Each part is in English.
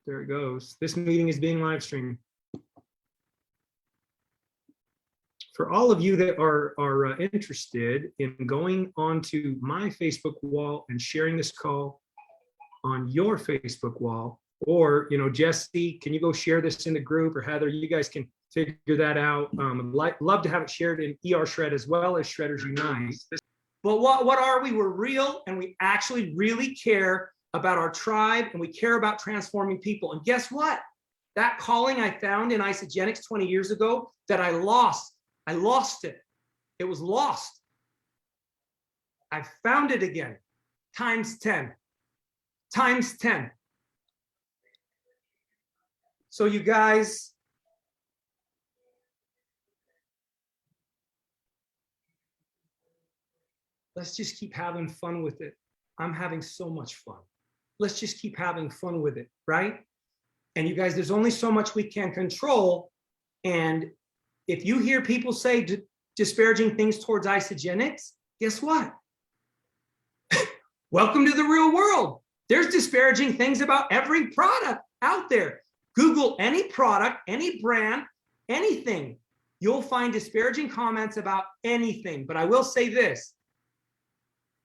There it goes. This meeting is being live streamed. For all of you that are interested in going onto my Facebook wall and sharing this call on your Facebook wall, or, you know, Jesse, can you go share this in the group, or Heather, you guys can figure that out. I'd love to have it shared in ER Shred as well as Shredders Unite. But what are we? We're real, and we actually really care about our tribe, and we care about transforming people. And guess what? That calling I found in Isagenix 20 years ago that I lost it. It was lost. I found it again, times 10, times 10. So you guys, let's just keep having fun with it. I'm having so much fun. Let's just keep having fun with it, right? And you guys, there's only so much we can control. And if you hear people say disparaging things towards Isagenix, guess what? Welcome to the real world. There's disparaging things about every product out there. Google any product, any brand, anything. You'll find disparaging comments about anything. But I will say this.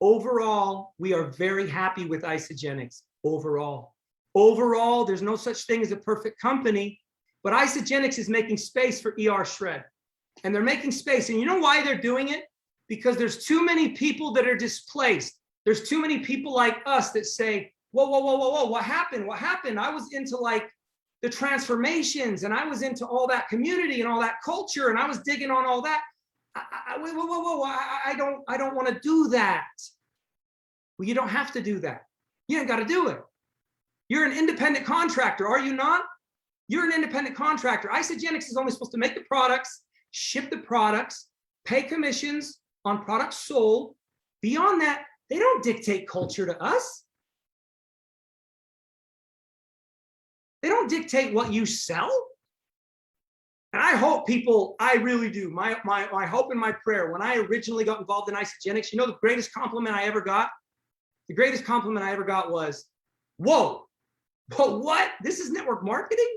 Overall, we are very happy with Isagenix. Overall, there's no such thing as a perfect company, but Isagenix is making space for ER Shred. And they're making space. And you know why they're doing it? Because there's too many people that are displaced. There's too many people like us that say, whoa, whoa, whoa, whoa, whoa, what happened? What happened? I was into like the transformations, and I was into all that community and all that culture, and I was digging on all that. I don't want to do that. Well, you don't have to do that. You ain't got to do it. You're an independent contractor, are you not? You're an independent contractor. Isagenix is only supposed to make the products, ship the products, pay commissions on products sold. Beyond that, they don't dictate culture to us. They don't dictate what you sell. And I hope people, I really do, my hope and my prayer, when I originally got involved in Isagenix, you know the greatest compliment I ever got? The greatest compliment I ever got was, whoa, but what? This is network marketing?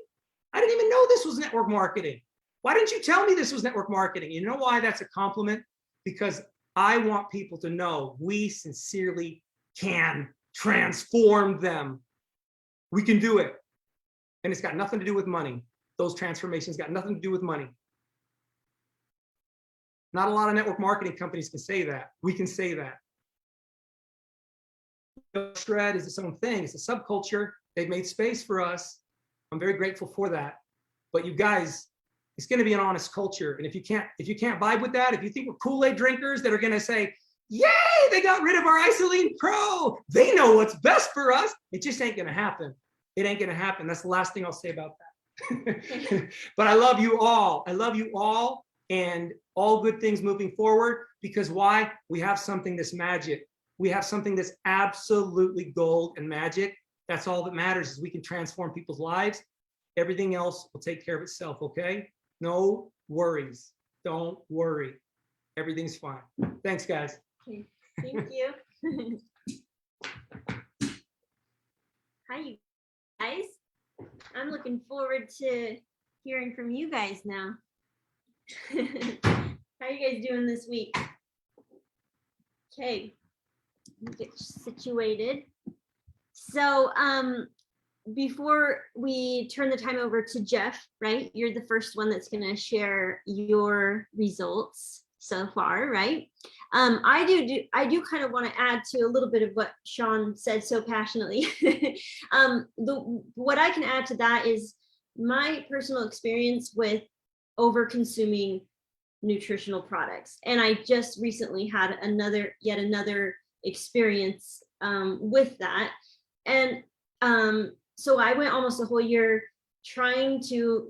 I didn't even know this was network marketing. Why didn't you tell me this was network marketing? You know why that's a compliment? Because I want people to know we sincerely can transform them. We can do it. And it's got nothing to do with money. Those transformations got nothing to do with money. Not a lot of network marketing companies can say that. We can say that. Shred is its own thing. It's a subculture. They've made space for us. I'm very grateful for that. But you guys, it's going to be an honest culture. And if you can't vibe with that, if you think we're Kool-Aid drinkers that are going to say, yay, they got rid of our Isoline Pro, they know what's best for us, it just ain't going to happen. It ain't going to happen. That's the last thing I'll say about that. But I love you all. I love you all, and all good things moving forward. Because why? We have something that's magic. We have something that's absolutely gold and magic. That's all that matters, is we can transform people's lives. Everything else will take care of itself, okay? No worries. Don't worry. Everything's fine. Thanks, guys. Okay. Thank you. Hi, you guys. I'm looking forward to hearing from you guys now. How are you guys doing this week? Okay, let me get situated. So before we turn the time over to Jeff, right? You're the first one that's going to share your results so far, right? I do kind of want to add to a little bit of what Sean said so passionately. What I can add to that is my personal experience with over consuming nutritional products. And I just recently had yet another experience with that. And so I went almost a whole year trying to,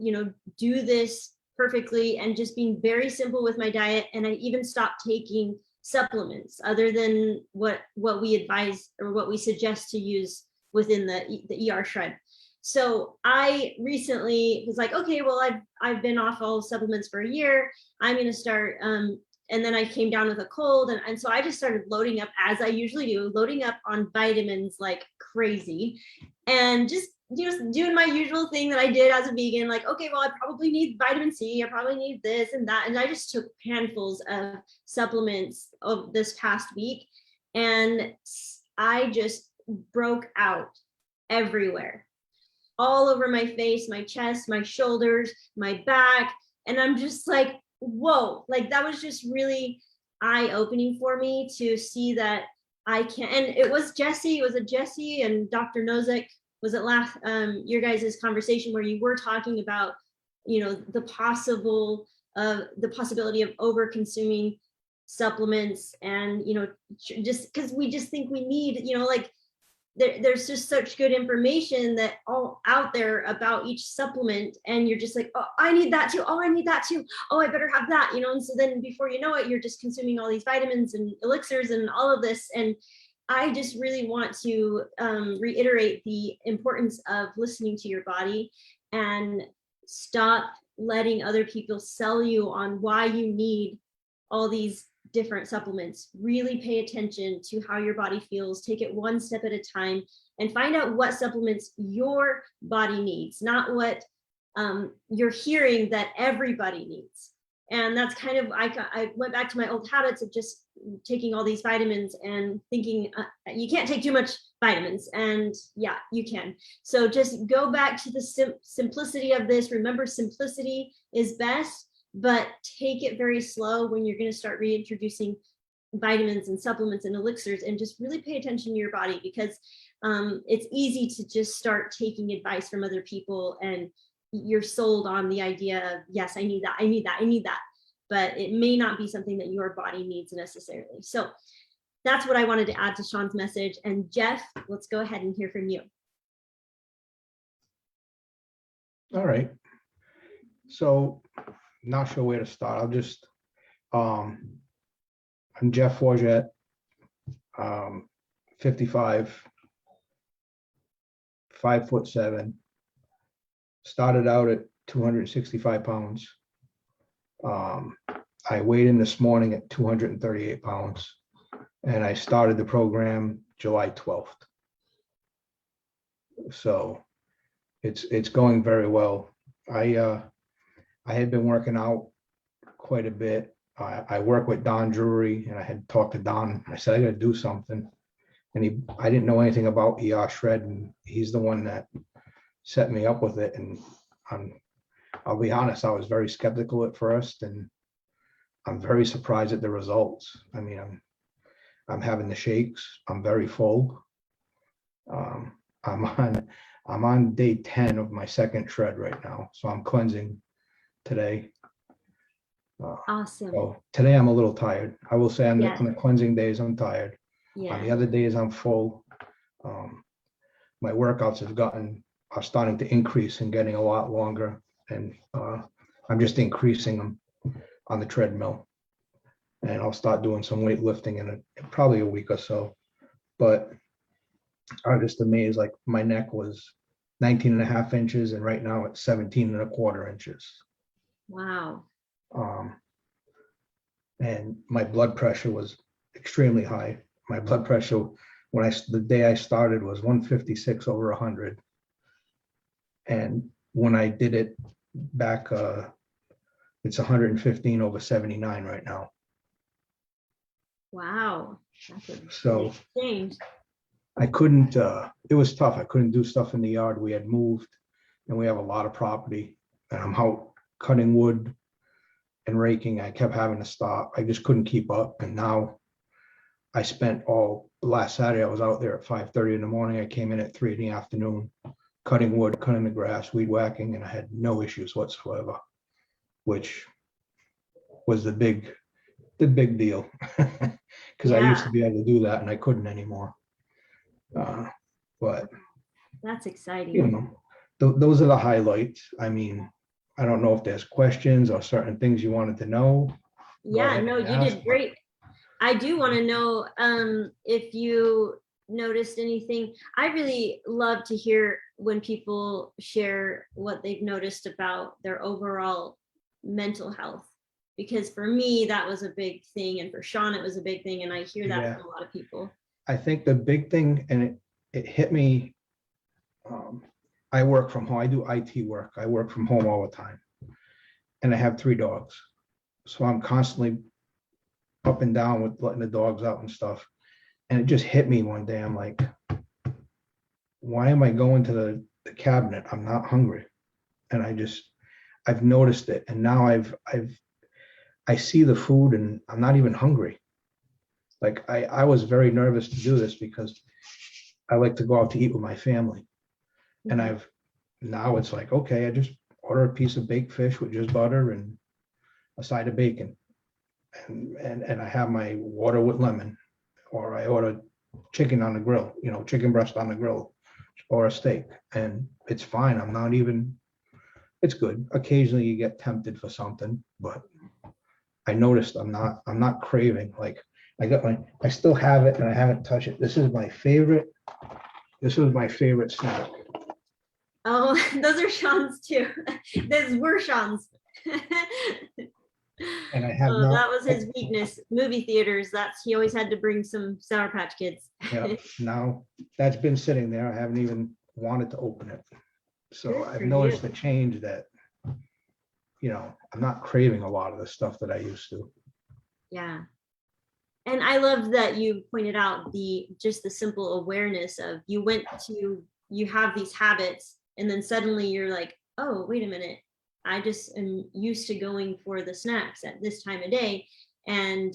do this perfectly and just being very simple with my diet. And I even stopped taking supplements other than what we advise or what we suggest to use within the ER Shred. So I recently was like, okay, well, I've been off all supplements for a year. I'm going to start. And then I came down with a cold. And so I just started loading up, as I usually do, loading up on vitamins like crazy, and just just doing my usual thing that I did as a vegan, like, okay, well, I probably need vitamin C, I probably need this and that. And I just took handfuls of supplements of this past week, and I just broke out everywhere, all over my face, my chest, my shoulders, my back. And I'm just like, whoa, like that was just really eye-opening for me to see that I can. And it was Jesse and Dr. Nozick, was it last your guys' conversation where you were talking about, you know, the possibility of over consuming supplements, and, you know, just because we just think we need, you know, like there's just such good information that all out there about each supplement, and you're just like, oh, I need that too, oh, I need that too, oh, I better have that, you know. And so then before you know it, you're just consuming all these vitamins and elixirs and all of this. And I just really want to reiterate the importance of listening to your body, and stop letting other people sell you on why you need all these different supplements. Really pay attention to how your body feels, take it one step at a time, and find out what supplements your body needs, not what you're hearing that everybody needs. And that's kind of, I went back to my old habits of just taking all these vitamins and thinking you can't take too much vitamins, and yeah, you can. So just go back to the simplicity of this. Remember, simplicity is best, but take it very slow when you're going to start reintroducing vitamins and supplements and elixirs, and just really pay attention to your body, because it's easy to just start taking advice from other people, and you're sold on the idea of, yes, I need that, I need that, I need that, but it may not be something that your body needs necessarily. So that's what I wanted to add to Sean's message. And Jeff, let's go ahead and hear from you. All right. So not sure where to start. I'll just, I'm Jeff Forget, 55, 5'7". Started out at 265 pounds. I weighed in this morning at 238 pounds, and I started the program July 12th. So it's going very well. I had been working out quite a bit. I work with Don Drury, and I had talked to Don. I said, I got to do something. And I didn't know anything about ER Shred, and he's the one that set me up with it. And I'll be honest, I was very skeptical at first, and I'm very surprised at the results. I mean, I'm having the shakes. I'm very full. I'm on day 10 of my second shred right now, so I'm cleansing today. Awesome. So today I'm a little tired. I will say on Yeah. the cleansing days I'm tired. Yeah. On the other days I'm full. My workouts are starting to increase and getting a lot longer, and I'm just increasing them on the treadmill. And I'll start doing some weightlifting in probably a week or so. But I'm just amazed, like my neck was 19 and a half inches, and right now it's 17 and a quarter inches. Wow. And my blood pressure was extremely high. My blood pressure the day I started was 156 over 100. And when I did it back, it's 115 over 79 right now. Wow. That's a So change. I couldn't, it was tough. I couldn't do stuff in the yard. We had moved, and we have a lot of property, and I'm out cutting wood and raking. I kept having to stop. I just couldn't keep up. And now I spent last Saturday, I was out there at 5:30 in the morning. I came in at 3 in the afternoon, cutting wood, cutting the grass, weed whacking, and I had no issues whatsoever, which was the big deal. Because I used to be able to do that, and I couldn't anymore. But That's exciting. you know, those are the highlights. I mean, I don't know if there's questions or certain things you wanted to know. Yeah, no, you did great. I do want to know if you noticed anything. I really love to hear when people share what they've noticed about their overall mental health, because for me, that was a big thing. And for Sean, it was a big thing. And I hear that from a lot of people. I think the big thing, and it hit me I work from home. I do IT work. I work from home all the time. And I have 3 dogs. So I'm constantly up and down with letting the dogs out and stuff. And it just hit me one day. I'm like, why am I going to the cabinet? I'm not hungry. And I've noticed it. And now I see the food and I'm not even hungry. Like I was very nervous to do this because I like to go out to eat with my family. And now it's like, okay, I just order a piece of baked fish with just butter and a side of bacon. And I have my water with lemon, or I order chicken on the grill, chicken breast on the grill or a steak, and it's fine. It's good. Occasionally you get tempted for something, but I noticed I'm not craving. Like I still have it and I haven't touched it. This was my favorite snack. Oh, those are Sean's too. Those were Sean's. And I have that was his weakness. Movie theaters. He always had to bring some Sour Patch Kids. Yeah, now that's been sitting there. I haven't even wanted to open it. So I've noticed the change that, I'm not craving a lot of the stuff that I used to. Yeah. And I love that you pointed out just the simple awareness of you have these habits and then suddenly you're like, oh, wait a minute. I just am used to going for the snacks at this time of day. And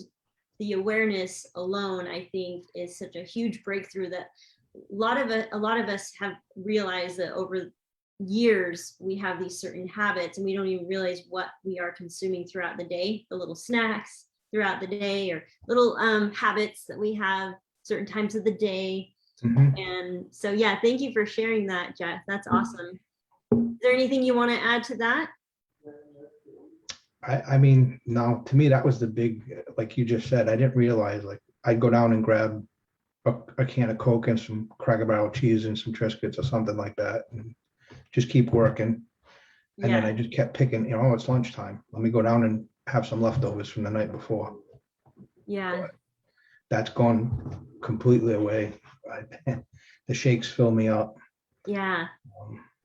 the awareness alone, I think, is such a huge breakthrough that a lot of us have realized that over years, we have these certain habits and we don't even realize what we are consuming throughout the day, the little snacks throughout the day or little habits that we have certain times of the day. Mhm. And so, yeah, thank you for sharing that, Jeff. That's awesome. Is there anything you want to add to that? I mean, no, to me, that was the big, like you just said, I didn't realize, like, I'd go down and grab a can of Coke and some Cracker Barrel cheese and some Triscuits or something like that, and just keep working. And then I just kept picking, it's lunchtime. Let me go down and have some leftovers from the night before. Yeah. But that's gone completely away. The shakes fill me up. Yeah.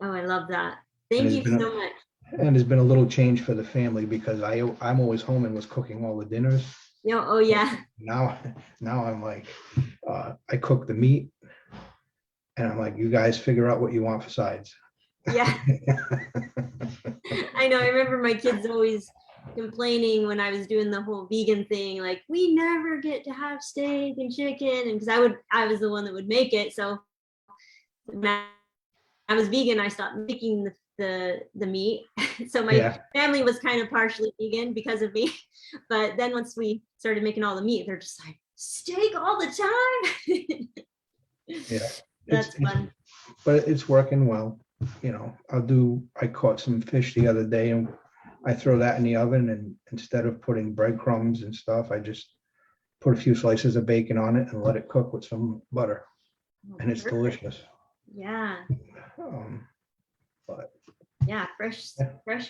Oh, I love that. Thank you so much. And there's been a little change for the family because I'm always home and was cooking all the dinners. Yeah. Oh, yeah. Now I'm like, I cook the meat and I'm like, you guys figure out what you want for sides. Yeah. I know. I remember my kids always complaining when I was doing the whole vegan thing, like, we never get to have steak and chicken. And because I was the one that would make it. So when I was vegan, I stopped making the meat. So my family was kind of partially vegan because of me. But then once we started making all the meat, they're just like, steak all the time. Yeah. That's fun. But it's working well. I caught some fish the other day and I throw that in the oven, and instead of putting breadcrumbs and stuff, I just put a few slices of bacon on it and let it cook with some butter. And it's delicious. Yeah. But yeah, fresh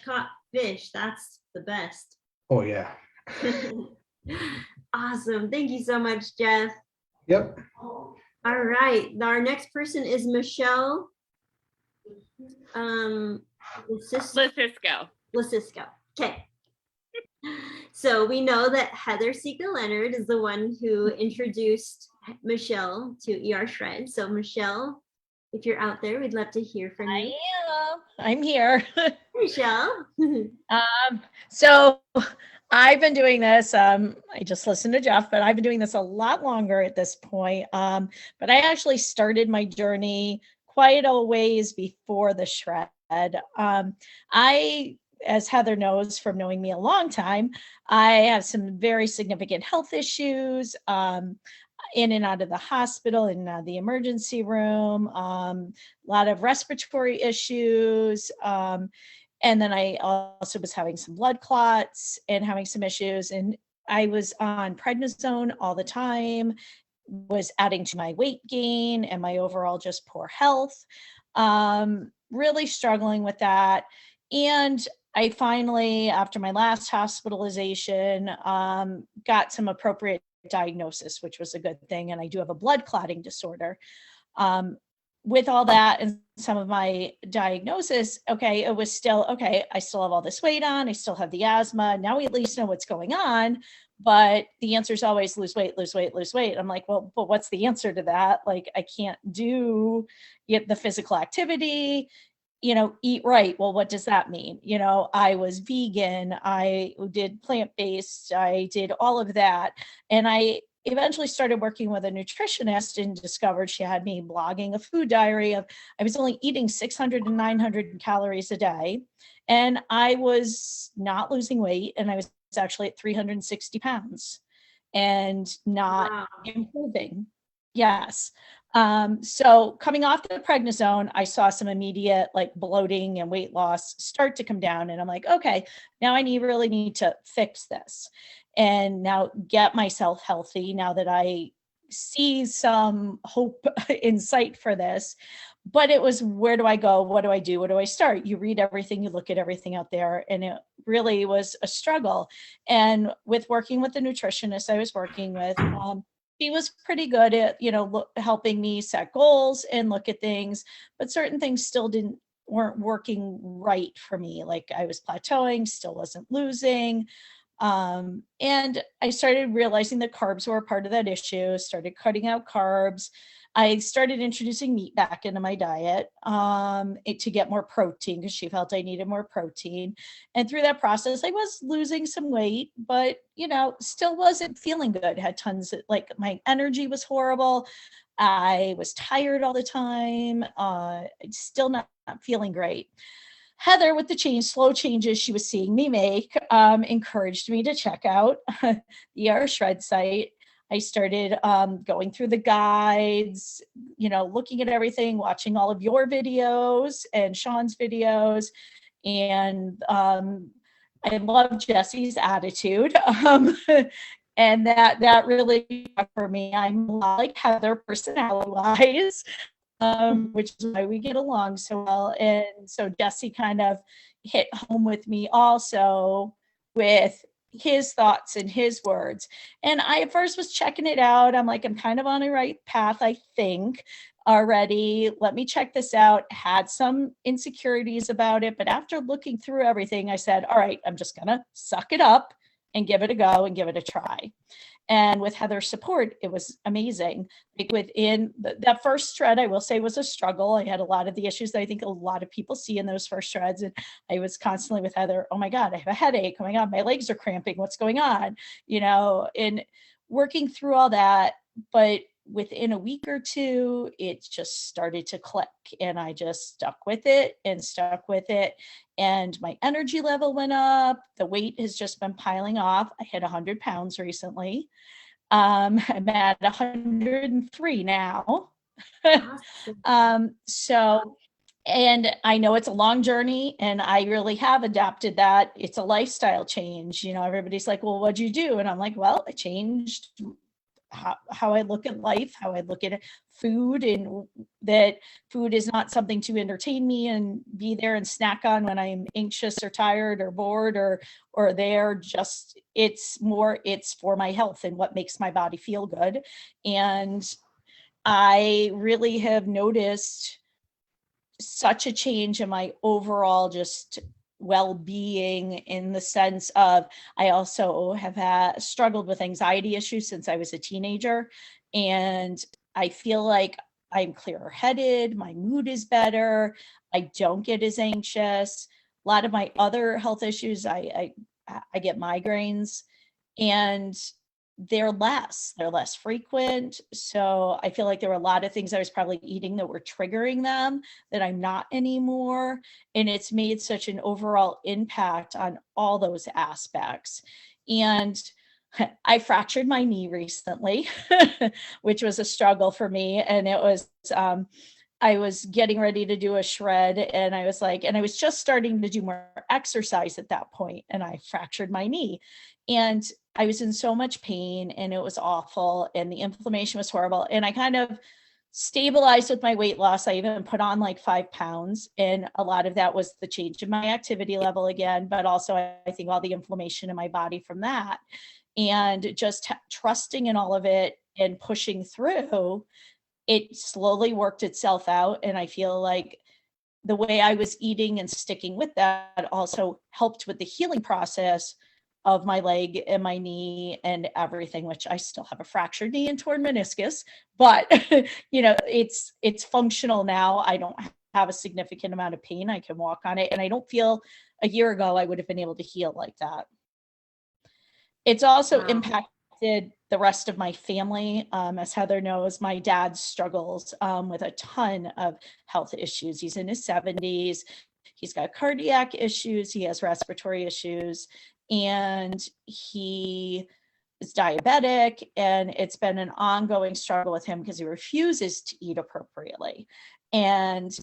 caught fish. That's the best. Oh yeah. Awesome. Thank you so much, Jeff. Yep. All right. Our next person is Michelle. Lasisco. Okay. So we know that Heather Sika-Leonard is the one who introduced Michelle to ER Shred. So Michelle, if you're out there, we'd love to hear from you. I'm here. Michelle. So I've been doing this. I just listened to Jeff, but I've been doing this a lot longer at this point. But I actually started my journey quite a ways before the shred. As Heather knows from knowing me a long time, I have some very significant health issues, in and out of the hospital, in the emergency room, a lot of respiratory issues. And then I also was having some blood clots and having some issues. And I was on prednisone all the time, was adding to my weight gain and my overall just poor health. Really struggling with that. And I finally, after my last hospitalization, got some appropriate diagnosis, which was a good thing. And I do have a blood clotting disorder. with all that and some of my diagnosis, okay, it was still, okay, I still have all this weight on, I still have the asthma. Now we at least know what's going on. But the answer is always lose weight, lose weight, lose weight. I'm like, well, but what's the answer to that? Like, I can't do the physical activity, eat right. Well, what does that mean? I was vegan, I did plant-based, I did all of that. And I eventually started working with a nutritionist and discovered she had me blogging a food diary of, I was only eating 600 and 900 calories a day. And I was not losing weight. And I was actually at 360 pounds and not Wow. improving. Yes. So coming off the prednisone, I saw some immediate like bloating and weight loss start to come down. And I'm like, okay, now I really need to fix this and now get myself healthy now that I see some hope in sight for this. But it was, where do I go? What do I do? What do I start? You read everything, you look at everything out there, and it really was a struggle. And with working with the nutritionist I was working with, he was pretty good at, helping me set goals and look at things, but certain things still weren't working right for me. Like I was plateauing, still wasn't losing. And I started realizing that carbs were a part of that issue, started cutting out carbs. I started introducing meat back into my diet to get more protein because she felt I needed more protein. And through that process, I was losing some weight, but, still wasn't feeling good. Had tons of, like, my energy was horrible. I was tired all the time. Still not feeling great. Heather, with the slow changes she was seeing me make, encouraged me to check out the Our Shred site. I started going through the guides, looking at everything, watching all of your videos and Sean's videos. And I love Jesse's attitude. And that really for me. I'm a lot like Heather personality-wise. Which is why we get along so well. And so Jesse kind of hit home with me also with his thoughts and his words. And I at first was checking it out. I'm like, I'm kind of on the right path, I think, already. Let me check this out. Had some insecurities about it. But after looking through everything, I said, all right, I'm just going to suck it up and give it a go and give it a try. And with Heather's support, it was amazing. Like within that first shred, I will say was a struggle. I had a lot of the issues that I think a lot of people see in those first shreds. And I was constantly with Heather, oh my God, I have a headache. Oh my God, my legs are cramping. What's going on? And working through all that. But within a week or two, it just started to click. And I just stuck with it. And my energy level went up. The weight has just been piling off. I hit 100 pounds recently. I'm at 103 now. And I know it's a long journey, and I really have adapted that. It's a lifestyle change. Everybody's like, well, what'd you do? And I'm like, well, I changed how I look at life, how I look at food, and that food is not something to entertain me and be there and snack on when I'm anxious or tired or bored or it's for my health and what makes my body feel good. And I really have noticed such a change in my overall just well-being, in the sense of I also have struggled with anxiety issues since I was a teenager, and I feel like I'm clearer headed, my mood is better, I don't get as anxious. A lot of my other health issues, I get migraines, and they're less frequent. So I feel like there were a lot of things I was probably eating that were triggering them that I'm not anymore. And it's made such an overall impact on all those aspects. And I fractured my knee recently, which was a struggle for me. And it was, I was getting ready to do a shred, and I was just starting to do more exercise at that point, and I fractured my knee. And I was in so much pain, and it was awful, and the inflammation was horrible. And I kind of stabilized with my weight loss. I even put on like 5 pounds, and a lot of that was the change in my activity level again, but also I think all the inflammation in my body from that, and just trusting in all of it and pushing through. it slowly worked itself out. And I feel like the way I was eating and sticking with that also helped with the healing process of my leg and my knee and everything, which I still have a fractured knee and torn meniscus, but it's functional now. I don't have a significant amount of pain. I can walk on it. And I don't feel a year ago I would have been able to heal like that. It's also impacted the rest of my family. As Heather knows, my dad struggles with a ton of health issues. He's in his 70s. He's got cardiac issues. He has respiratory issues, and he is diabetic. And it's been an ongoing struggle with him because he refuses to eat appropriately, and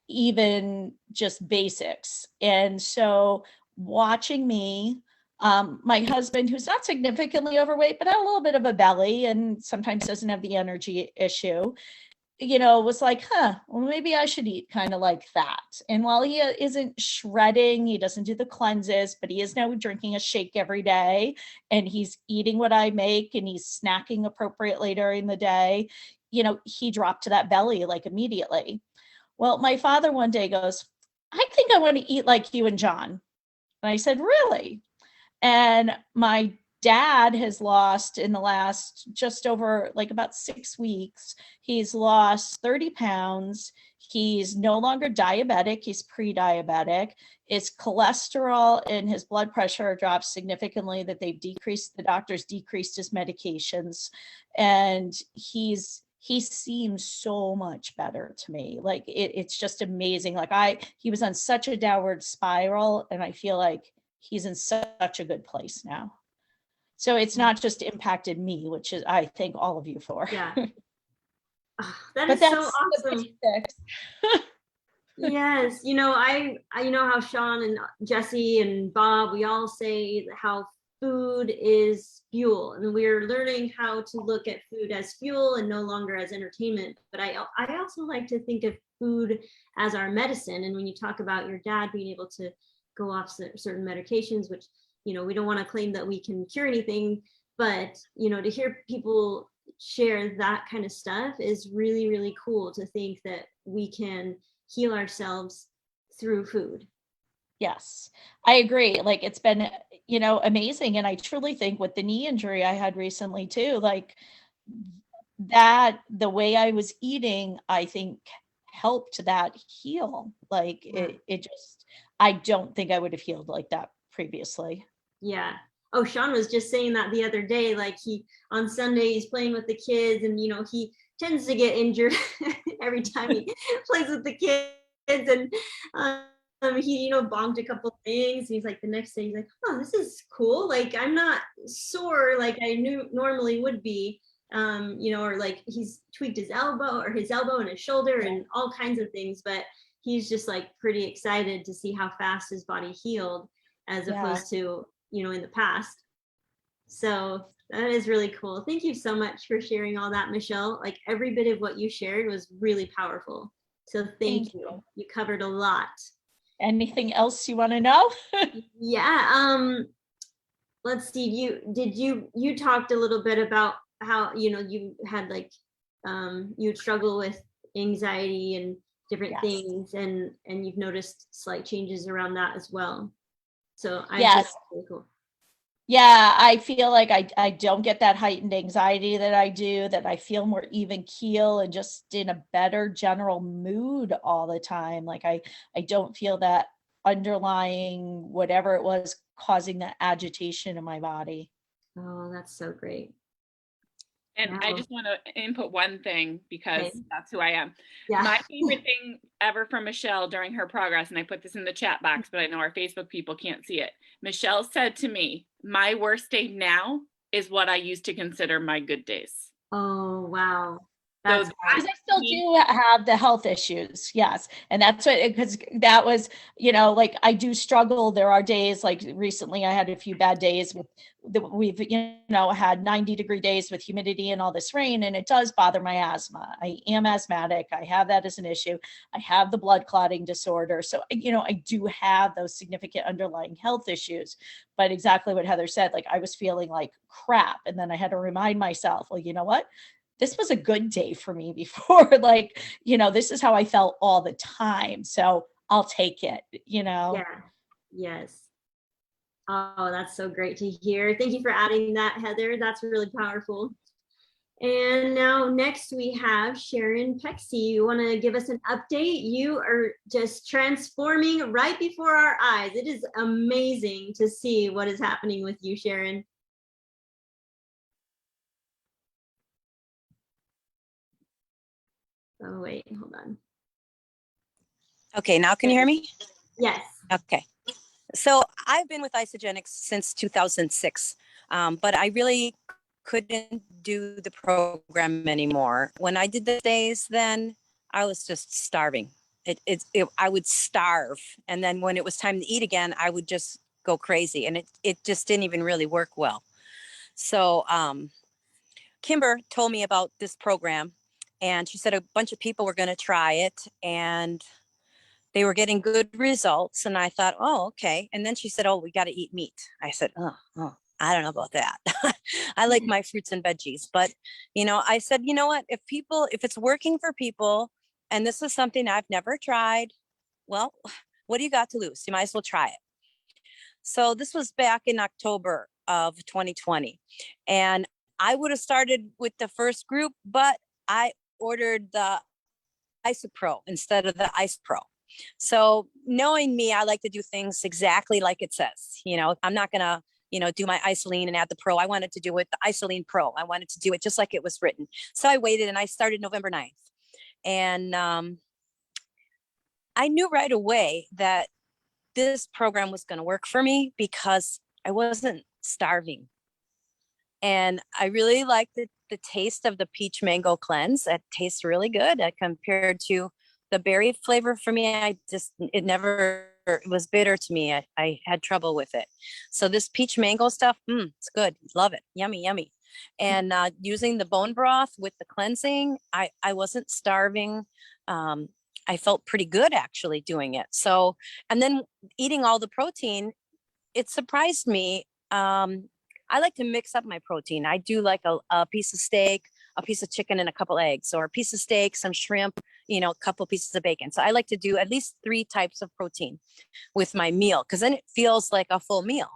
even just basics. And so watching me, my husband, who's not significantly overweight, but had a little bit of a belly and sometimes doesn't have the energy issue, was like, well, maybe I should eat kind of like that. And while he isn't shredding, he doesn't do the cleanses, but he is now drinking a shake every day, and he's eating what I make, and he's snacking appropriately during the day. He dropped to that belly like immediately. Well, my father one day goes, I think I want to eat like you and John. And I said, really? And my dad has lost in the last just over like about 6 weeks, he's lost 30 pounds. He's no longer diabetic. He's pre-diabetic. His cholesterol and his blood pressure dropped significantly, that the doctors decreased his medications. And he seems so much better to me. Like it's just amazing. Like he was on such a downward spiral, and I feel like he's in such a good place now. So it's not just impacted me, which is, I thank all of you for. Yeah. That is so awesome. Yes. I know how Sean and Jesse and Bob, we all say how food is fuel, and we're learning how to look at food as fuel and no longer as entertainment. But I also like to think of food as our medicine. And when you talk about your dad being able to go off certain medications, which, we don't want to claim that we can cure anything, but, to hear people share that kind of stuff is really, really cool, to think that we can heal ourselves through food. Yes, I agree. Like it's been, amazing. And I truly think with the knee injury I had recently too, like that, the way I was eating, I think helped that heal. Like it just, I don't think I would have healed like that previously. Yeah. Oh, Sean was just saying that the other day, like on Sunday, he's playing with the kids, and, he tends to get injured every time he plays with the kids. And he, bombed a couple things. And he's like, the next day, he's like, oh, this is cool. Like, I'm not sore like I normally would be. Or like he's tweaked his elbow and his shoulder and all kinds of things. But he's just like pretty excited to see how fast his body healed, as opposed to, in the past. So that is really cool. Thank you so much for sharing all that, Michelle. Like every bit of what you shared was really powerful. So thank you. You covered a lot. Anything else you want to know? Yeah. Let's see. You talked a little bit about how, you had like, you'd struggle with anxiety and different things, and you've noticed slight changes around that as well. So really cool. Yeah, I feel like I don't get that heightened anxiety that I do, that I feel more even keel and just in a better general mood all the time. Like I don't feel that underlying whatever it was causing that agitation in my body. Oh, that's so great. And wow. I just want to input one thing, because that's who I am. Yeah. My favorite thing ever from Michelle during her progress, and I put this in the chat box, but I know our Facebook people can't see it. Michelle said to me, my worst day now is what I used to consider my good days. Oh, wow. Because I still do have the health issues. Yes. And that's what, because that was, like I do struggle. There are days like recently I had a few bad days we've had 90-degree days with humidity and all this rain, and it does bother my asthma. I am asthmatic. I have that as an issue. I have the blood clotting disorder. So, I do have those significant underlying health issues, but exactly what Heather said, like I was feeling like crap. And then I had to remind myself, well, you know what? this was a good day for me before. Like, this is how I felt all the time. So I'll take it, Yeah. Yes. Oh, that's so great to hear. Thank you for adding that, Heather. That's really powerful. And now next we have Sharon Pexey. You want to give us an update? You are just transforming right before our eyes. It is amazing to see what is happening with you, Sharon. Oh, wait, hold on. Okay, now can you hear me? Yes. Okay. So I've been with Isagenix since 2006, but I really couldn't do the program anymore. When I did the days, then I was just starving. I would starve. And then when it was time to eat again, I would just go crazy. And it just didn't even really work well. So Kimber told me about this program, and she said a bunch of people were going to try it, and they were getting good results. And I thought, oh, okay. And then she said, oh, we got to eat meat. I said, oh, I don't know about that. I like my fruits and veggies. But, I said, you know what, if it's working for people, and this is something I've never tried, well, what do you got to lose? You might as well try it. So this was back in October of 2020. And I would have started with the first group, but I ordered the Isopro instead of the Ice Pro. So knowing me, I like to do things exactly like it says. I'm not going to, do my Isoline and add the Pro. I wanted to do it, the Isoline Pro. I wanted to do it just like it was written. So I waited, and I started November 9th. And I knew right away that this program was going to work for me because I wasn't starving. And I really liked the taste of the peach mango cleanse. It tastes really good compared to the berry flavor. For me, it was bitter to me. I had trouble with it. So this peach mango stuff, it's good. Love it. Yummy, yummy. And using the bone broth with the cleansing, I wasn't starving. I felt pretty good actually doing it. So, and then eating all the protein, it surprised me. I like to mix up my protein. I do like a piece of steak, a piece of chicken, and a couple eggs, or a piece of steak, some shrimp, a couple pieces of bacon. So I like to do at least 3 types of protein with my meal, because then it feels like a full meal,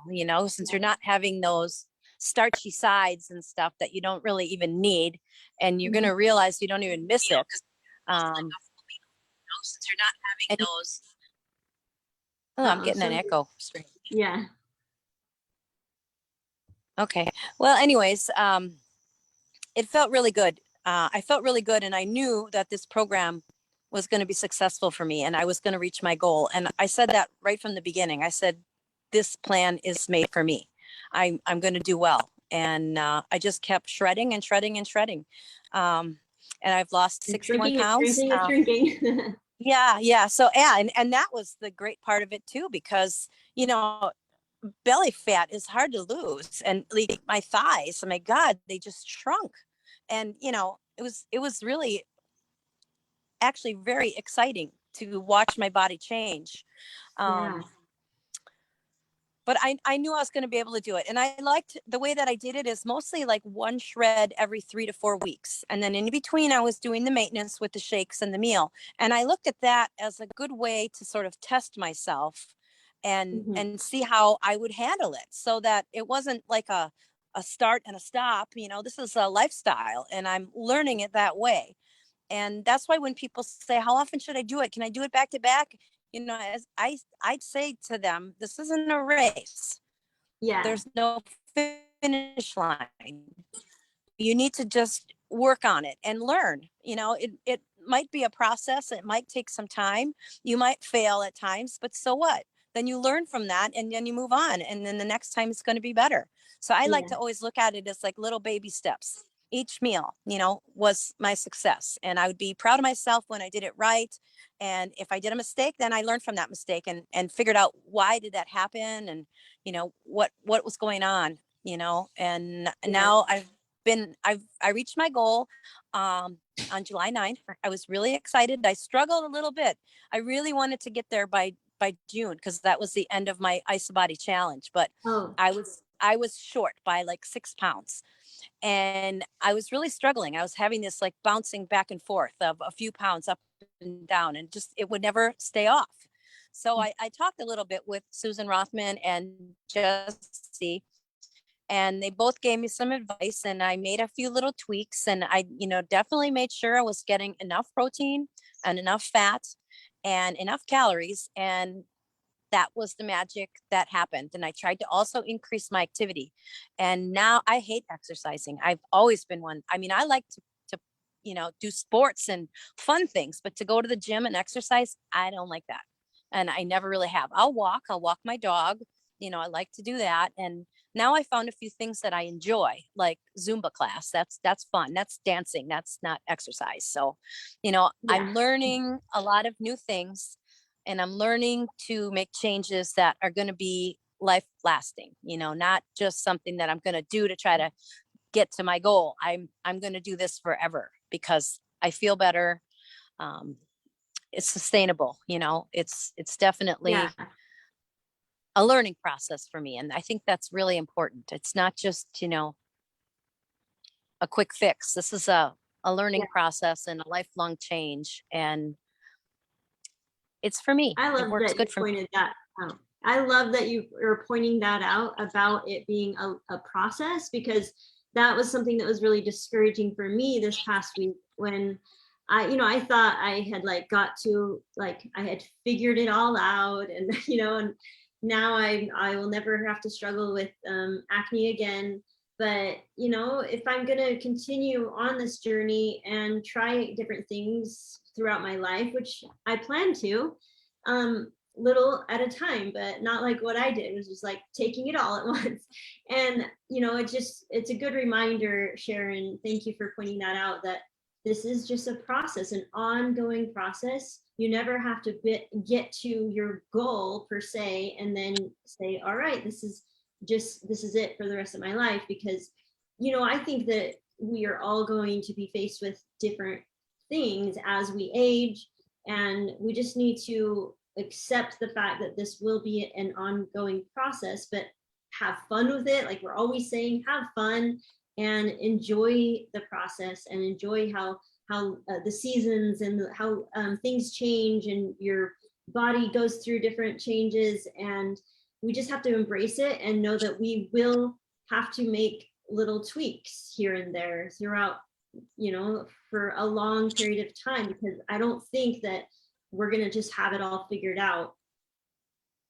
since you're not having those starchy sides and stuff that you don't really even need, and you're going to realize you don't even miss it. Since you're not having those. Oh, I'm getting an echo. Yeah. Okay. Well, anyways, it felt really good. I felt really good, and I knew that this program was going to be successful for me, and I was going to reach my goal. And I said that right from the beginning. I said, this plan is made for me. I'm going to do well. And I just kept shredding and shredding and shredding. And I've lost 61 pounds. Shrinking. Yeah. So, and that was the great part of it too, because, belly fat is hard to lose, and like my thighs, oh my God, they just shrunk. And it was really actually very exciting to watch my body change. Yeah. But I knew I was going to be able to do it. And I liked the way that I did it is mostly like one shred every 3 to 4 weeks. And then in between, I was doing the maintenance with the shakes and the meal. And I looked at that as a good way to sort of test myself and see how I would handle it, so that it wasn't like a start and a stop. This is a lifestyle, and I'm learning it that way. And that's why when people say, how often should I do it? Can I do it back to back? As I'd say to them, this isn't a race. Yeah. There's no finish line. You need to just work on it and learn. It might be a process. It might take some time. You might fail at times, but so what? Then you learn from that, and then you move on. And then the next time it's going to be better. So I like to always look at it as like little baby steps. Each meal, was my success, and I would be proud of myself when I did it right. And if I did a mistake, then I learned from that mistake and figured out why did that happen, and what was going on, and now I reached my goal on July 9th. I was really excited. I struggled a little bit. I really wanted to get there by June, because that was the end of my Isobody challenge, but I was short by like 6 pounds. And I was really struggling. I was having this like bouncing back and forth of a few pounds up and down, and just it would never stay off. So I talked a little bit with Susan Rothman and Jesse, and they both gave me some advice, and I made a few little tweaks, and I, definitely made sure I was getting enough protein and enough fat and enough calories. And that was the magic that happened. And I tried to also increase my activity. And now I hate exercising. I've always been one. I mean, I like to do sports and fun things, but to go to the gym and exercise, I don't like that. And I never really have. I'll walk my dog. I like to do that. And now I found a few things that I enjoy, like Zumba class. That's fun. That's dancing. That's not exercise. So, I'm learning a lot of new things, and I'm learning to make changes that are going to be life lasting, not just something that I'm going to do to try to get to my goal. I'm going to do this forever because I feel better. It's sustainable, it's definitely a learning process for me. And I think that's really important. It's not just, a quick fix. This is a learning process and a lifelong change. And it's for me. I love It works that you good for me. pointed that out. I love that you are pointing that out about it being a process, because that was something that was really discouraging for me this past week when I thought I had I had figured it all out, and and now I will never have to struggle with acne again. But if I'm gonna continue on this journey and try different things throughout my life, which I plan to, little at a time, but not like what I did. It was just like taking it all at once. And it's a good reminder, Sharon. Thank you for pointing that out, that this is just a process, an ongoing process. You never have to get to your goal per se and then say, all right, this is it for the rest of my life. Because I think that we are all going to be faced with different things as we age, and we just need to accept the fact that this will be an ongoing process, but have fun with it. Like we're always saying, have fun and enjoy the process, and enjoy how the seasons and how things change and your body goes through different changes. And we just have to embrace it and know that we will have to make little tweaks here and there throughout, for a long period of time, because I don't think that we're going to just have it all figured out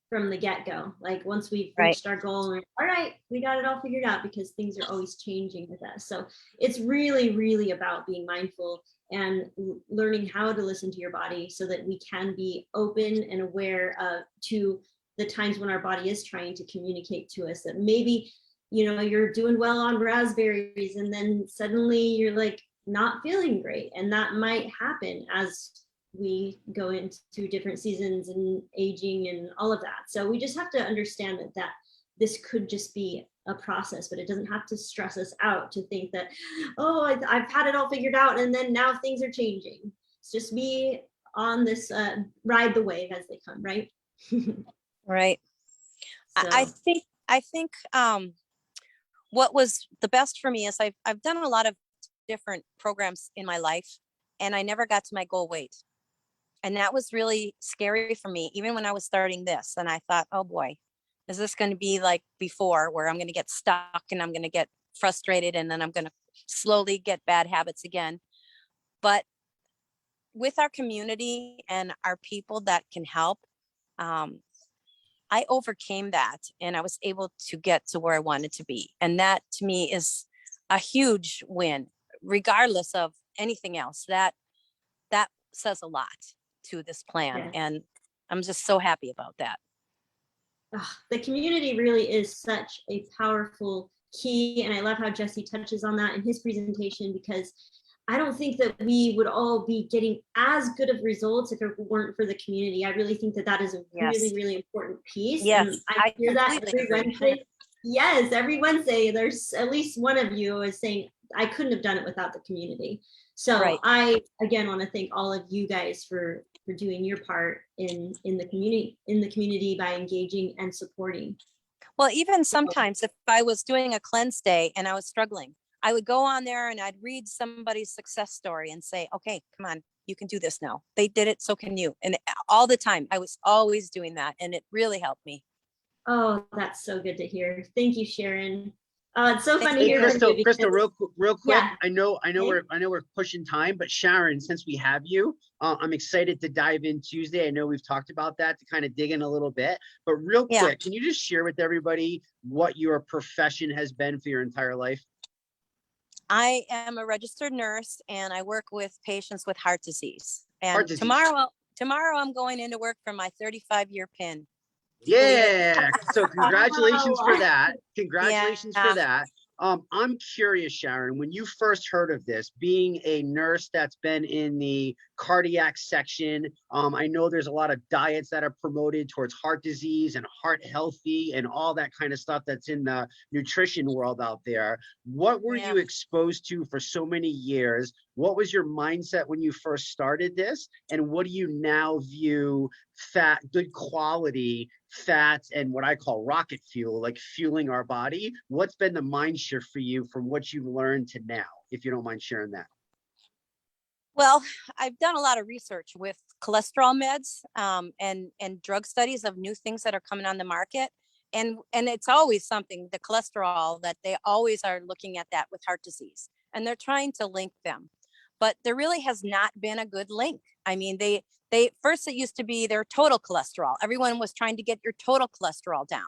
from the get-go. Like once we've reached our goal, and all right, we got it all figured out, because things are always changing with us. So it's really, really about being mindful and learning how to listen to your body so that we can be open and aware to the times when our body is trying to communicate to us that maybe, you're doing well on raspberries and then suddenly you're like not feeling great. And that might happen as we go into different seasons and aging and all of that. So we just have to understand that this could just be a process, but it doesn't have to stress us out to think that, oh, I've had it all figured out and then now things are changing. It's just be on this ride the wave as they come, right? Right. So. I think what was the best for me is I've done a lot of different programs in my life, and I never got to my goal weight. And that was really scary for me, even when I was starting this. And I thought, oh boy, is this going to be like before, where I'm going to get stuck and I'm going to get frustrated and then I'm going to slowly get bad habits again. But with our community and our people that can help, I overcame that and I was able to get to where I wanted to be. And that to me is a huge win, regardless of anything else. That says a lot to this plan. Yes. And I'm just so happy about that. The community really is such a powerful key. And I love how Jesse touches on that in his presentation, because I don't think that we would all be getting as good of results if it weren't for the community. I really think that is a really, really important piece. Yes, and I hear that every Wednesday. Yes, every Wednesday, there's at least one of you is saying, I couldn't have done it without the community. So I, again, want to thank all of you guys for doing your part in the community by engaging and supporting. Well, even sometimes if I was doing a cleanse day and I was struggling, I would go on there and I'd read somebody's success story and say, okay, come on, you can do this now. They did it, so can you. And all the time, I was always doing that, and it really helped me. Oh, that's so good to hear. Thank you, Sharon. It's so fun to Hey, hear from you. Crystal, because- real quick. Yeah. I know Okay. we're pushing time, but Sharon, since we have you, I'm excited to dive in Tuesday. I know we've talked about that to kind of dig in a little bit, but real Yeah. quick, can you just share with everybody what your profession has been for your entire life? I am a registered nurse, and I work with patients with heart disease. And Heart disease. tomorrow I'm going into work for my 35-year pin. Yeah. So congratulations for Wow. that. Congratulations for Yeah. that. I'm curious, Sharon, when you first heard of this, being a nurse that's been in the cardiac section, I know there's a lot of diets that are promoted towards heart disease and heart healthy and all that kind of stuff that's in the nutrition world out there. What were Yeah. you exposed to for so many years? What was your mindset when you first started this? And what do you now view fat, good quality fats, and what I call rocket fuel, like fueling our body? What's been the mind shift for you from what you've learned to now, if you don't mind sharing that? Well, I've done a lot of research with cholesterol meds, and drug studies of new things that are coming on the market. And it's always something, the cholesterol, that they always are looking at that with heart disease, and they're trying to link them. But there really has not been a good link. I mean, they first, it used to be their total cholesterol. Everyone was trying to get your total cholesterol down.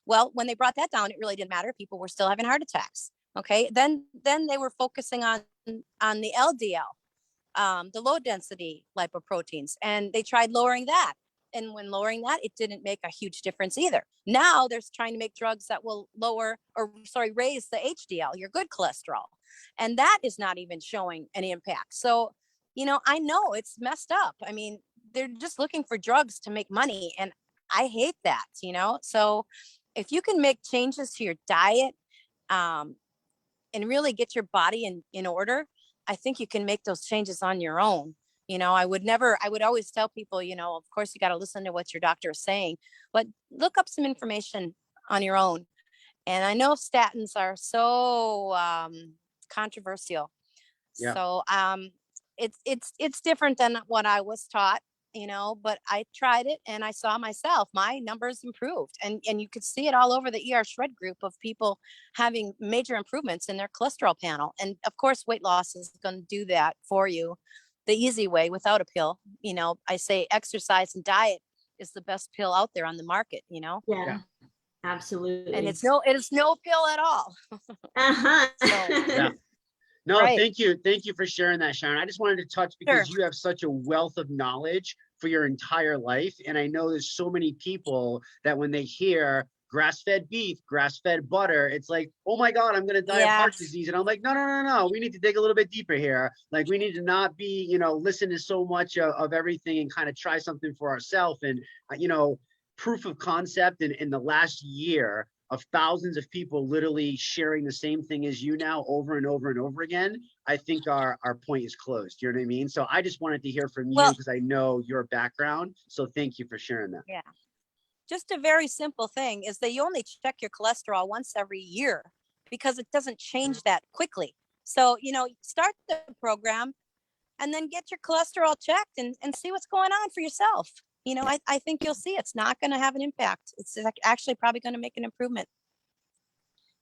Well, when they brought that down, it really didn't matter. People were still having heart attacks. Okay. Then they were focusing on the LDL, the low density lipoproteins, and they tried lowering that. And when lowering that, it didn't make a huge difference either. Now they're trying to make drugs that will raise the HDL, your good cholesterol. And that is not even showing any impact. So, I know it's messed up. I mean, they're just looking for drugs to make money. And I hate that, So if you can make changes to your diet, and really get your body in order, I think you can make those changes on your own. I would always tell people, of course you got to listen to what your doctor is saying, but look up some information on your own. And I know statins are so controversial. Yeah. So it's different than what I was taught, but I tried it and I saw myself, my numbers improved, and you could see it all over the ER Shred group of people having major improvements in their cholesterol panel. And of course, weight loss is going to do that for you the easy way without a pill. I say exercise and diet is the best pill out there on the market, Yeah, absolutely. and it is no pill at all. Uh-huh. Yeah. No, Right. Thank you for sharing that, Sharon. I just wanted to touch because you have such a wealth of knowledge for your entire life. And I know there's so many people that when they hear grass-fed beef, grass-fed butter, it's like, oh my God, I'm going to die of heart disease. And I'm like, no. We need to dig a little bit deeper here. Like, we need to not be, listen to so much of everything and kind of try something for ourselves. And, proof of concept in the last year of thousands of people literally sharing the same thing as you now over and over and over again, I think our point is closed. You know what I mean? So I just wanted to hear from you because I know your background. So thank you for sharing that. Yeah. Just a very simple thing is that you only check your cholesterol once every year because it doesn't change that quickly. So, start the program and then get your cholesterol checked and see what's going on for yourself. I think you'll see it's not going to have an impact. It's actually probably going to make an improvement.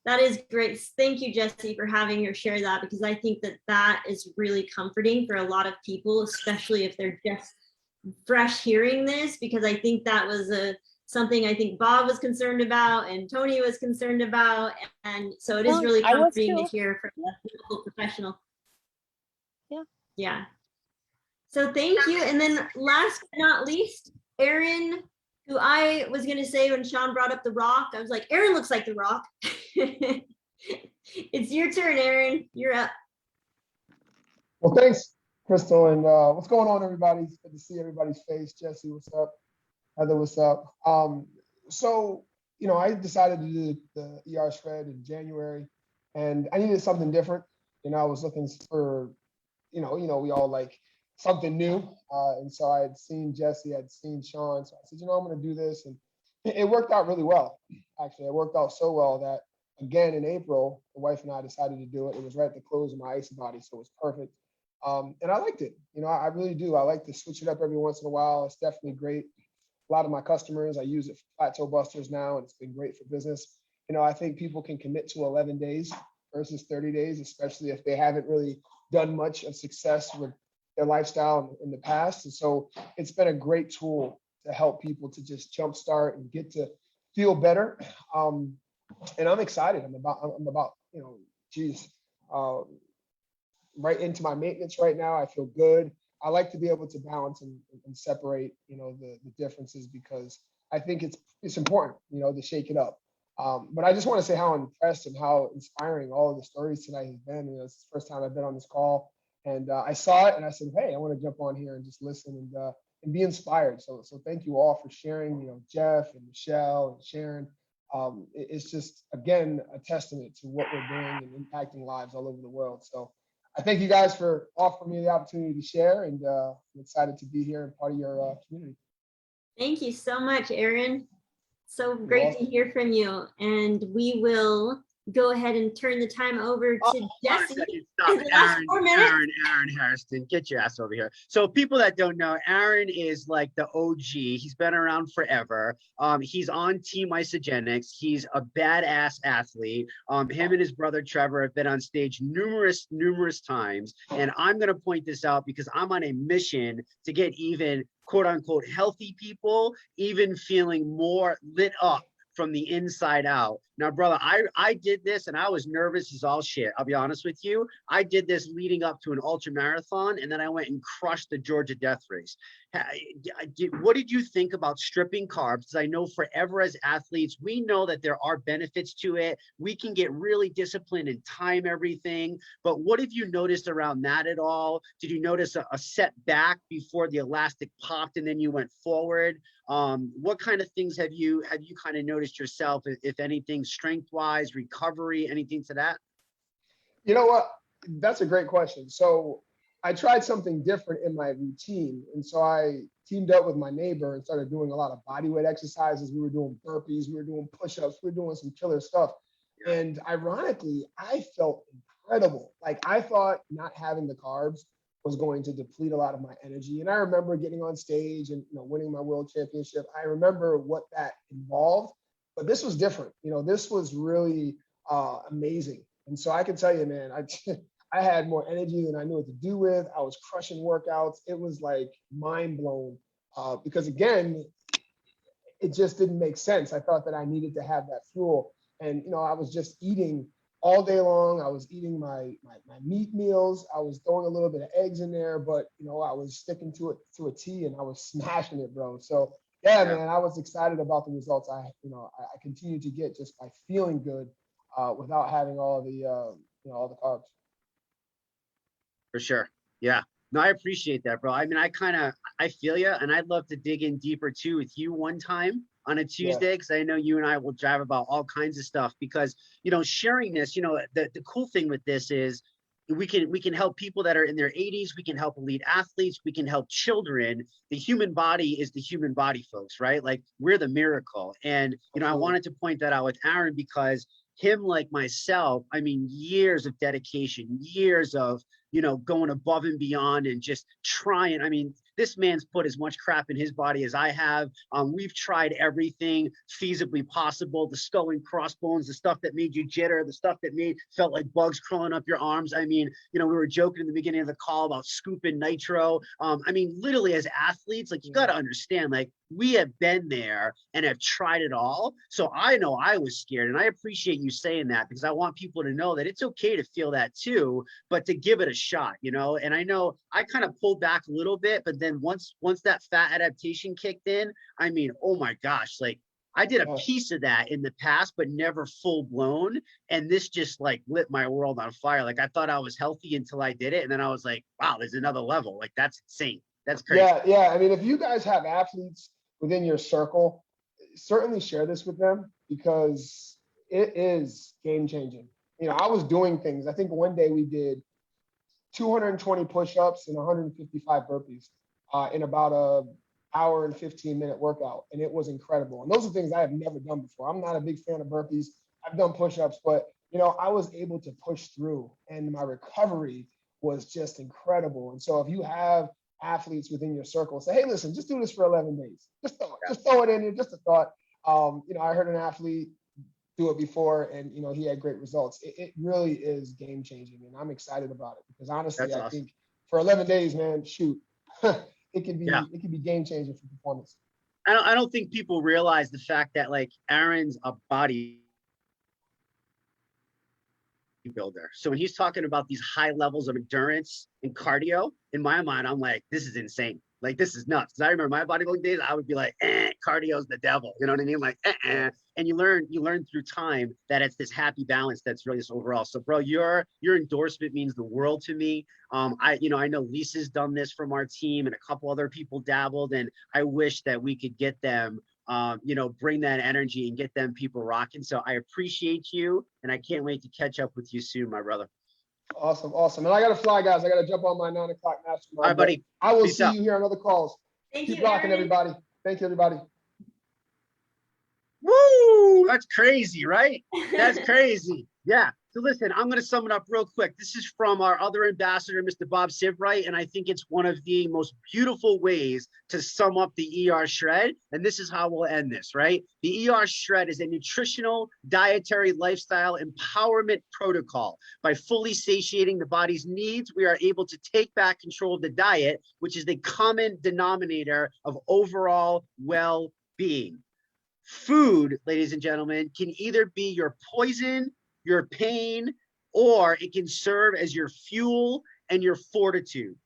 That is great. Thank you, Jesse, for having her share that, because I think that is really comforting for a lot of people, especially if they're just fresh hearing this, because I think that was something I think Bob was concerned about and Tony was concerned about. And so it is really comforting to hear from a medical professional. Yeah. So thank you. And then last but not least, Erin, who I was going to say when Sean brought up The Rock, I was like, Erin looks like The Rock. It's your turn, Erin. You're up. Well, thanks, Crystal. And what's going on, everybody? It's good to see everybody's face. Jesse, what's up? Heather, what's up? So, I decided to do the ER Shred in January, and I needed something different. I was looking for, we all like something new. And so I had seen Jesse, I'd seen Sean. So I said, I'm going to do this. And it worked out really well. Actually, it worked out so well that again in April, the wife and I decided to do it. It was right at the close of my ice body, so it was perfect. And I liked it. I really do. I like to switch it up every once in a while. It's definitely great. A lot of my customers, I use it for plateau busters now, and it's been great for business. I think people can commit to 11 days versus 30 days, especially if they haven't really done much of success with their lifestyle in the past. And so it's been a great tool to help people to just jumpstart and get to feel better. And I'm excited. I'm about, geez, right into my maintenance right now. I feel good. I like to be able to balance and separate, the differences, because I think it's important, to shake it up. But I just want to say how impressed and how inspiring all of the stories tonight has been. It's the first time I've been on this call, and I saw it and I said, hey, I want to jump on here and just listen and be inspired. So thank you all for sharing, Jeff and Michelle and Sharon. It's just, again, a testament to what we're doing and impacting lives all over the world. So I thank you guys for offering me the opportunity to share, and I'm excited to be here and part of your community. Thank you so much, Aaron. So great to hear from you. And we will go ahead and turn the time over to Jesse. Stop. Aaron Harrison, get your ass over here. So people that don't know, Aaron is like the OG. He's been around forever. He's on Team Isagenix. He's a badass athlete. Him and his brother Trevor have been on stage numerous times. And I'm going to point this out because I'm on a mission to get even quote unquote healthy people even feeling more lit up from the inside out. Now, brother, I did this and I was nervous as all shit. I'll be honest with you. I did this leading up to an ultra marathon, and then I went and crushed the Georgia death race. What did you think about stripping carbs? Because I know forever as athletes, we know that there are benefits to it. We can get really disciplined and time everything. But what have you noticed around that at all? Did you notice a setback before the elastic popped and then you went forward? What kind of things have you kind of noticed yourself, if anything, strength-wise, recovery, anything to that? You know what? That's a great question. So I tried something different in my routine. And so I teamed up with my neighbor and started doing a lot of bodyweight exercises. We were doing burpees, we were doing push-ups, we were doing some killer stuff. And ironically, I felt incredible. Like, I thought not having the carbs was going to deplete a lot of my energy. And I remember getting on stage and winning my world championship. I remember what that involved, but this was different. This was really amazing. And so I can tell you, man, I had more energy than I knew what to do with. I was crushing workouts. It was like mind blown because, again, it just didn't make sense. I thought that I needed to have that fuel. And, I was just eating all day long. I was eating my meat meals. I was throwing a little bit of eggs in there, but, I was sticking to it to a T, and I was smashing it, bro. So yeah, man, I was excited about the results I continue to get just by feeling good without having all the carbs. For sure. Yeah. No, I appreciate that, bro. I mean, I feel you, and I'd love to dig in deeper too with you one time on a Tuesday, because I know you and I will drive about all kinds of stuff, because, sharing this, the cool thing with this is we can help people that are in their 80s. We can help elite athletes. We can help children. The human body is the human body, folks, right? Like, we're the miracle. And, I wanted to point that out with Aaron, because him, like myself, I mean, years of dedication, years of, going above and beyond and just trying. I mean, this man's put as much crap in his body as I have. We've tried everything feasibly possible, the skull and crossbones, the stuff that made you jitter, the stuff that felt like bugs crawling up your arms. I mean, we were joking in the beginning of the call about scooping nitro. I mean, literally as athletes, like, you got to understand, like, we have been there and have tried it all. So I know I was scared, and I appreciate you saying that, because I want people to know that it's okay to feel that too, but to give it a shot, and I know I kind of pulled back a little bit, but then once that fat adaptation kicked in, I mean, oh my gosh, like, I did a piece of that in the past, but never full blown. And this just like lit my world on fire. Like, I thought I was healthy until I did it. And then I was like, wow, there's another level. Like, that's insane. That's crazy. Yeah. I mean, if you guys have athletes within your circle, certainly share this with them, because it is game changing. I was doing things. I think one day we did 220 push-ups and 155 burpees in about a hour and 15-minute workout. And it was incredible. And those are things I have never done before. I'm not a big fan of burpees. I've done push-ups, but you know, I was able to push through, and my recovery was just incredible. And so if you have athletes within your circle, say, hey, listen, just do this for 11 days. Just throw it in there, just a thought. You know, I heard an athlete do it before, and you know, he had great results. It really is game changing, and I'm excited about it because honestly, That's I awesome. think for 11 days, man, shoot, it can be game changing for performance. I don't think people realize the fact that like Aaron's a bodybuilder. So when he's talking about these high levels of endurance and cardio, in my mind, I'm like, this is insane. Like, this is nuts. Because I remember my bodybuilding days, I would be like, cardio's the devil. You know what I mean? Like, And you learn through time that it's this happy balance that's really this overall. So, bro, your endorsement means the world to me. I know Lisa's done this from our team, and a couple other people dabbled, and I wish that we could get them, bring that energy and get them people rocking. So I appreciate you, and I can't wait to catch up with you soon, my brother. Awesome. And I gotta fly, guys. I gotta jump on my 9 o'clock mastermind. All right, buddy. I will Peace see out. you here on other calls. Thank Keep you, rocking, Aaron. everybody. Thank you, everybody. Woo! That's crazy, right? That's crazy. Yeah. So listen, I'm going to sum it up real quick. This is from our other ambassador, Mr. Bob Sivright, and I think it's one of the most beautiful ways to sum up the ER Shred, and this is how we'll end this, right? The ER Shred is a nutritional, dietary, lifestyle empowerment protocol. By fully satiating the body's needs, we are able to take back control of the diet, which is the common denominator of overall well-being. Food, ladies and gentlemen, can either be your poison, your pain, or it can serve as your fuel and your fortitude.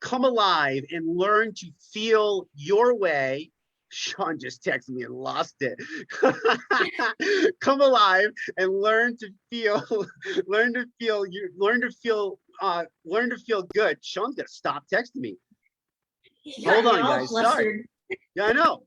Come alive and learn to feel your way. Sean just texted me and lost it. Come alive and learn to feel good. Sean's gonna stop texting me. Hold on, guys. Sorry. Yeah, I know.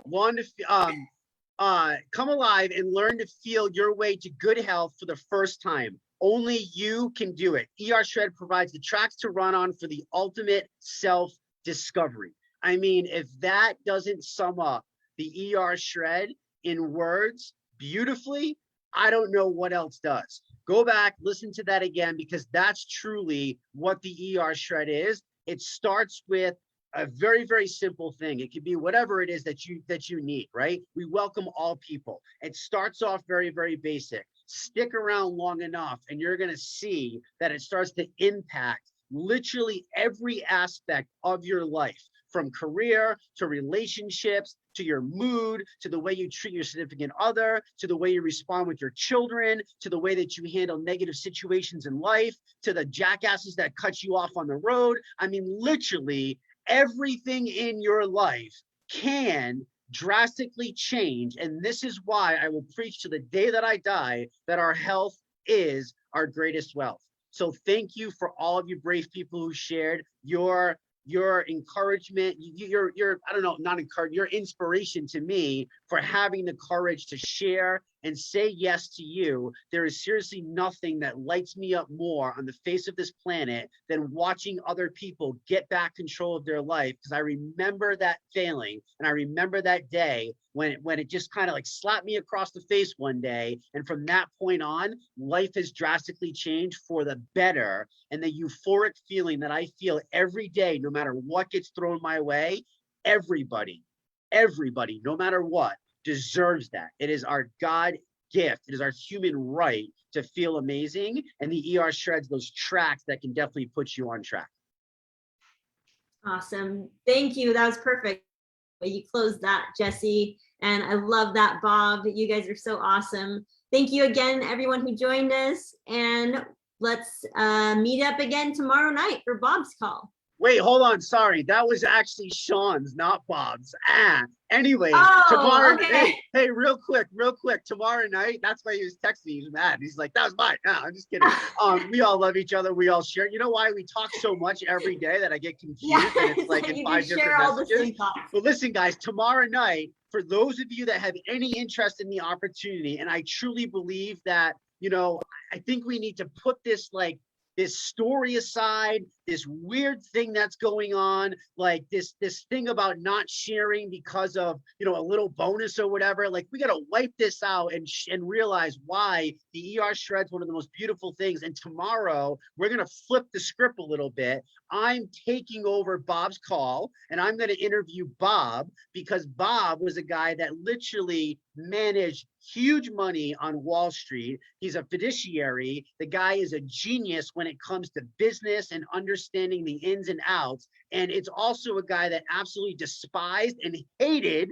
Come alive and learn to feel your way to good health for the first time. Only you can do it. ER Shred provides the tracks to run on for the ultimate self-discovery. I mean, if that doesn't sum up the ER Shred in words beautifully, I don't know what else does. Go back, listen to that again, because that's truly what the ER Shred is. It starts with a very, very simple thing. It could be whatever it is that you need, right? We welcome all people. It starts off very, very basic. Stick around long enough and you're going to see that it starts to impact literally every aspect of your life, from career to relationships, to your mood, to the way you treat your significant other, to the way you respond with your children, to the way that you handle negative situations in life, to the jackasses that cut you off on the road. I mean, literally, everything in your life can drastically change. And this is why I will preach to the day that I die that our health is our greatest wealth. So thank you for all of you brave people who shared your encouragement, your I don't know, not encourage, your inspiration to me for having the courage to share and say yes to you. There is seriously nothing that lights me up more on the face of this planet than watching other people get back control of their life, because I remember that failing, and I remember that day when it just kind of like slapped me across the face one day. And from that point on, life has drastically changed for the better. And the euphoric feeling that I feel every day, no matter what gets thrown my way, everybody, no matter what, deserves that. It is our God gift. It is our human right to feel amazing. And the ER Shreds those tracks that can definitely put you on track. Awesome. Thank you. That was perfect. You closed that, Jesse. And I love that, Bob. You guys are so awesome. Thank you again, everyone who joined us. And let's meet up again tomorrow night for Bob's call. Wait, hold on. Sorry. That was actually Sean's, not Bob's. Anyway, tomorrow. Okay. Hey, real quick. Tomorrow night, that's why he was texting me. He was mad. He's like, that was mine. No, I'm just kidding. We all love each other. We all share. You know why we talk so much every day that I get confused? Yeah, and it's like in 5 different messages. But listen, guys, tomorrow night, for those of you that have any interest in the opportunity, and I truly believe that, I think we need to put this story aside, this weird thing that's going on, like this thing about not sharing because of, you know, a little bonus or whatever. Like, we got to wipe this out and realize why the ER shred's one of the most beautiful things. And tomorrow we're going to flip the script a little bit. I'm taking over Bob's call, and I'm going to interview Bob, because Bob was a guy that literally managed huge money on Wall Street. He's a fiduciary. The guy is a genius when it comes to business and understanding the ins and outs. And it's also a guy that absolutely despised and hated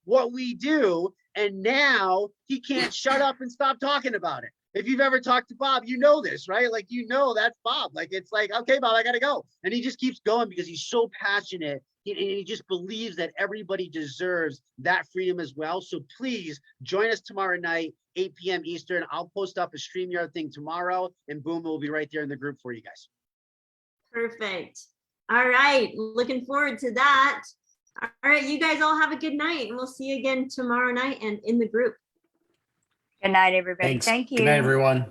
what we do. And now he can't shut up and stop talking about it. If you've ever talked to Bob, you know this, right? Like, you know, that's Bob. Like, it's like, okay, Bob, I got to go. And he just keeps going because he's so passionate. He just believes that everybody deserves that freedom as well. So please join us tomorrow night, 8 p.m. Eastern. I'll post up a StreamYard thing tomorrow, and boom, we'll be right there in the group for you guys. Perfect. All right. Looking forward to that. All right. You guys all have a good night, and we'll see you again tomorrow night and in the group. Good night, everybody. Thanks. Thank you. Good night, everyone.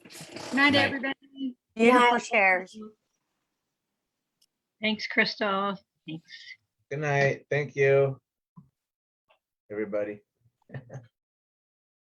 Good night, Night. everybody. Beautiful shares. Thanks, Crystal. Thanks. Good night. Thank you, everybody.